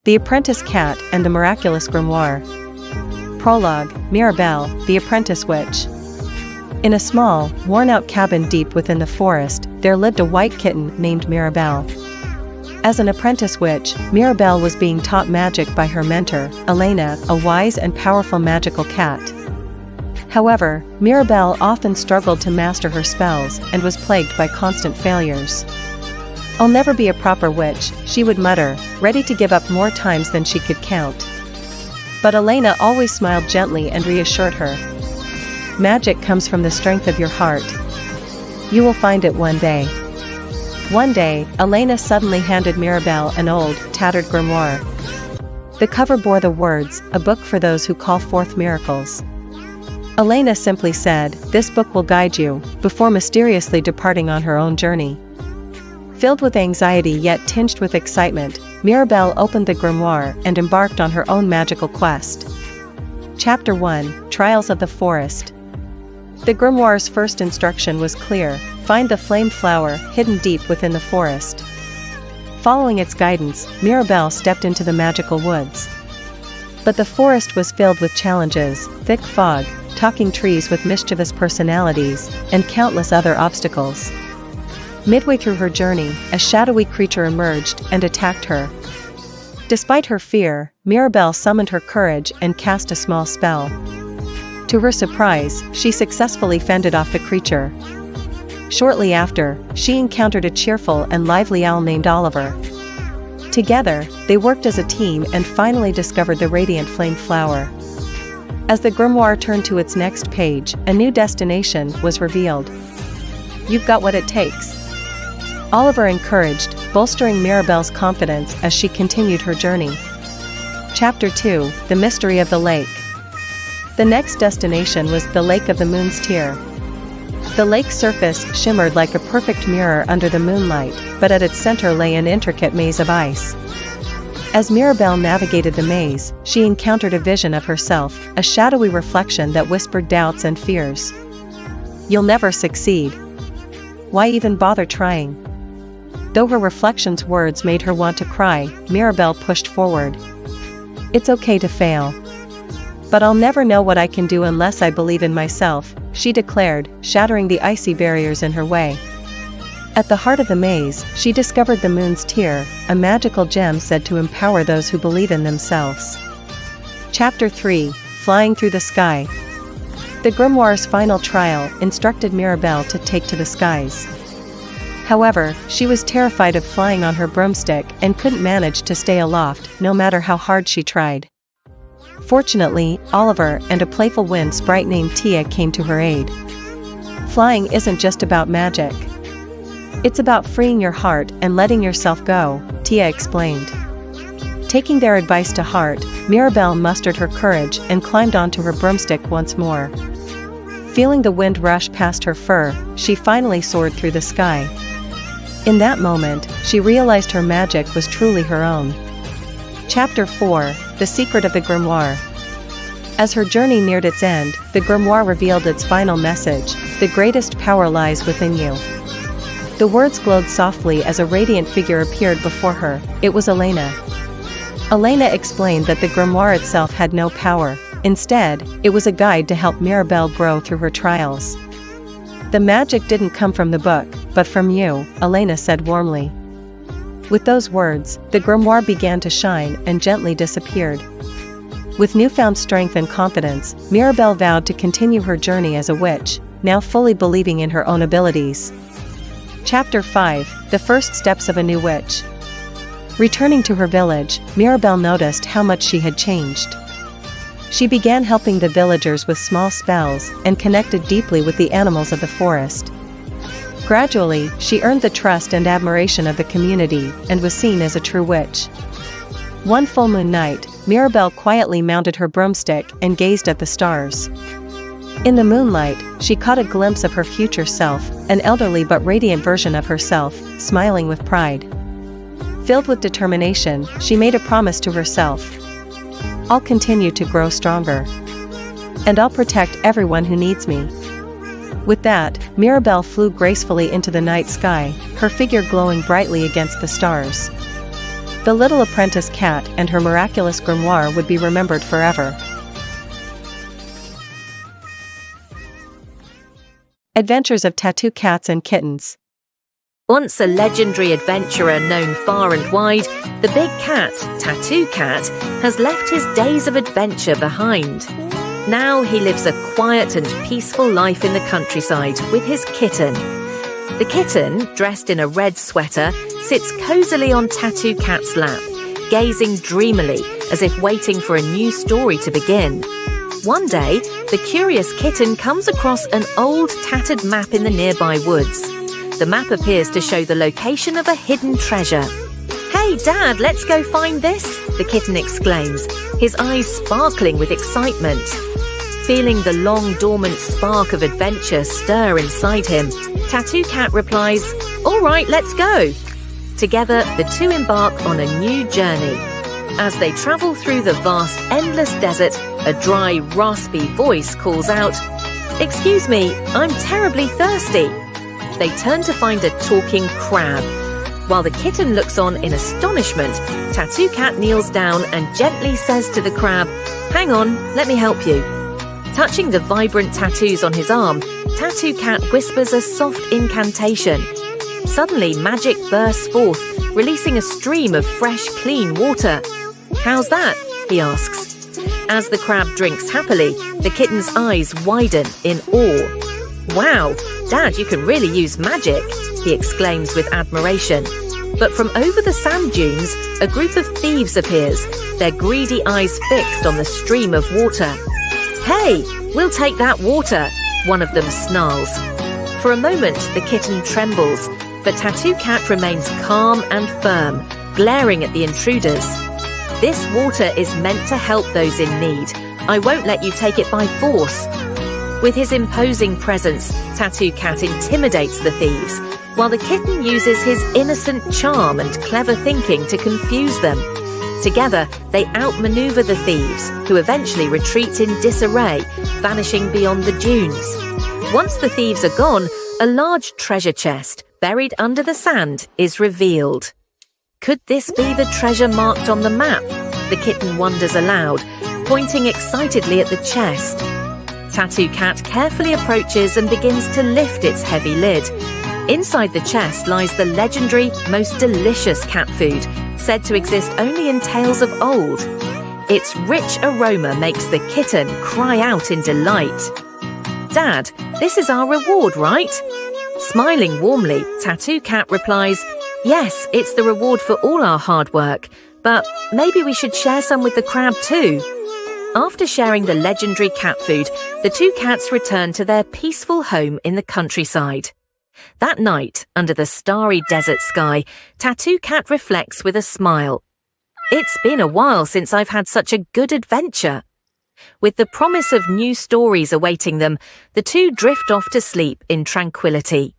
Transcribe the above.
The Apprentice Cat and the Miraculous Grimoire. Prologue, Mirabelle, the Apprentice Witch. In a small, worn-out cabin deep within the forest, there lived a white kitten named Mirabelle. As an apprentice witch, Mirabelle was being taught magic by her mentor, Elena, a wise and powerful magical cat. However, Mirabelle often struggled to master her spells and was plagued by constant failures. "I'll never be a proper witch," she would mutter, ready to give up more times than she could count. But Elena always smiled gently and reassured her. "Magic comes from the strength of your heart. You will find it one day." One day, Elena suddenly handed Mirabelle an old, tattered grimoire. The cover bore the words, "A book for those who call forth miracles." Elena simply said, "This book will guide you," before mysteriously departing on her own journey. Filled with anxiety yet tinged with excitement, Mirabelle opened the grimoire and embarked on her own magical quest. Chapter 1, Trials of the Forest. The grimoire's first instruction was clear: find the flame flower hidden deep within the forest. Following its guidance, Mirabelle stepped into the magical woods. But the forest was filled with challenges: thick fog, talking trees with mischievous personalities, and countless other obstacles. Midway through her journey, a shadowy creature emerged and attacked her. Despite her fear, Mirabelle summoned her courage and cast a small spell. To her surprise, she successfully fended off the creature. Shortly after, she encountered a cheerful and lively owl named Oliver. Together, they worked as a team and finally discovered the radiant flame flower. As the grimoire turned to its next page, a new destination was revealed. "You've got what it takes," Oliver encouraged, bolstering Mirabelle's confidence as she continued her journey. Chapter 2, The Mystery of the Lake. The next destination was the Lake of the Moon's Tear. The lake's surface shimmered like a perfect mirror under the moonlight, but at its center lay an intricate maze of ice. As Mirabelle navigated the maze, she encountered a vision of herself, a shadowy reflection that whispered doubts and fears. "You'll never succeed. Why even bother trying?" Though her reflection's words made her want to cry, Mirabelle pushed forward. "It's okay to fail. But I'll never know what I can do unless I believe in myself," she declared, shattering the icy barriers in her way. At the heart of the maze, she discovered the Moon's Tear, a magical gem said to empower those who believe in themselves. Chapter 3, Flying Through the Sky. The grimoire's final trial instructed Mirabelle to take to the skies. However, she was terrified of flying on her broomstick and couldn't manage to stay aloft, no matter how hard she tried. Fortunately, Oliver and a playful wind sprite named Tia came to her aid. "Flying isn't just about magic. It's about freeing your heart and letting yourself go," Tia explained. Taking their advice to heart, Mirabelle mustered her courage and climbed onto her broomstick once more. Feeling the wind rush past her fur, she finally soared through the sky. In that moment, she realized her magic was truly her own. Chapter 4, The Secret of the Grimoire. As her journey neared its end, the grimoire revealed its final message: the greatest power lies within you. The words glowed softly as a radiant figure appeared before her. It was Elena. Elena explained that the grimoire itself had no power. Instead, it was a guide to help Mirabelle grow through her trials. "The magic didn't come from the book, but from you," Elena said warmly. With those words, the grimoire began to shine and gently disappeared. With newfound strength and confidence, Mirabelle vowed to continue her journey as a witch, now fully believing in her own abilities. Chapter 5, The First Steps of a New Witch. Returning to her village, Mirabelle noticed how much she had changed. She began helping the villagers with small spells and connected deeply with the animals of the forest. Gradually, she earned the trust and admiration of the community and was seen as a true witch. One full moon night, Mirabelle quietly mounted her broomstick and gazed at the stars. In the moonlight, she caught a glimpse of her future self, an elderly but radiant version of herself, smiling with pride. Filled with determination, she made a promise to herself. "I'll continue to grow stronger. And I'll protect everyone who needs me." With that, Mirabelle flew gracefully into the night sky, her figure glowing brightly against the stars. The little apprentice cat and her miraculous grimoire would be remembered forever. Adventures of Tattoo Cats and Kittens. Once a legendary adventurer known far and wide, the big cat, Tattoo Cat, has left his days of adventure behind. Now he lives a quiet and peaceful life in the countryside with his kitten. The kitten, dressed in a red sweater, sits cozily on Tattoo Cat's lap, gazing dreamily as if waiting for a new story to begin. One day, the curious kitten comes across an old tattered map in the nearby woods. The map appears to show the location of a hidden treasure. "Hey, Dad, let's go find this," the kitten exclaims, his eyes sparkling with excitement. Feeling the long dormant spark of adventure stir inside him, Tattoo Cat replies, "All right, let's go." Together, the two embark on a new journey. As they travel through the vast, endless desert, a dry, raspy voice calls out, "Excuse me, I'm terribly thirsty." They turn to find a talking crab. While the kitten looks on in astonishment, Tattoo Cat kneels down and gently says to the crab, "Hang on, let me help you." Touching the vibrant tattoos on his arm, Tattoo Cat whispers a soft incantation. Suddenly, magic bursts forth, releasing a stream of fresh, clean water. "How's that?" he asks. As the crab drinks happily, the kitten's eyes widen in awe. "Wow, Dad, you can really use magic," he exclaims with admiration. But from over the sand dunes, a group of thieves appears, their greedy eyes fixed on the stream of water. "Hey, we'll take that water," one of them snarls. For a moment, the kitten trembles, but Tattoo Cat remains calm and firm, glaring at the intruders. "This water is meant to help those in need. I won't let you take it by force." With his imposing presence, Tattoo Cat intimidates the thieves, while the kitten uses his innocent charm and clever thinking to confuse them. Together, they outmaneuver the thieves, who eventually retreat in disarray, vanishing beyond the dunes. Once the thieves are gone, a large treasure chest, buried under the sand, is revealed. Could this be the treasure marked on the map? The kitten wonders aloud, pointing excitedly at the chest. Tattoo Cat carefully approaches and begins to lift its heavy lid. Inside the chest lies the legendary, most delicious cat food, said to exist only in tales of old. Its rich aroma makes the kitten cry out in delight. "Dad, this is our reward, right?" Smiling warmly, Tattoo Cat replies, "Yes, it's the reward for all our hard work, but maybe we should share some with the crab too." After sharing the legendary cat food, the two cats return to their peaceful home in the countryside. That night, under the starry desert sky, Tattoo Cat reflects with a smile. "It's been a while since I've had such a good adventure." With the promise of new stories awaiting them, the two drift off to sleep in tranquility.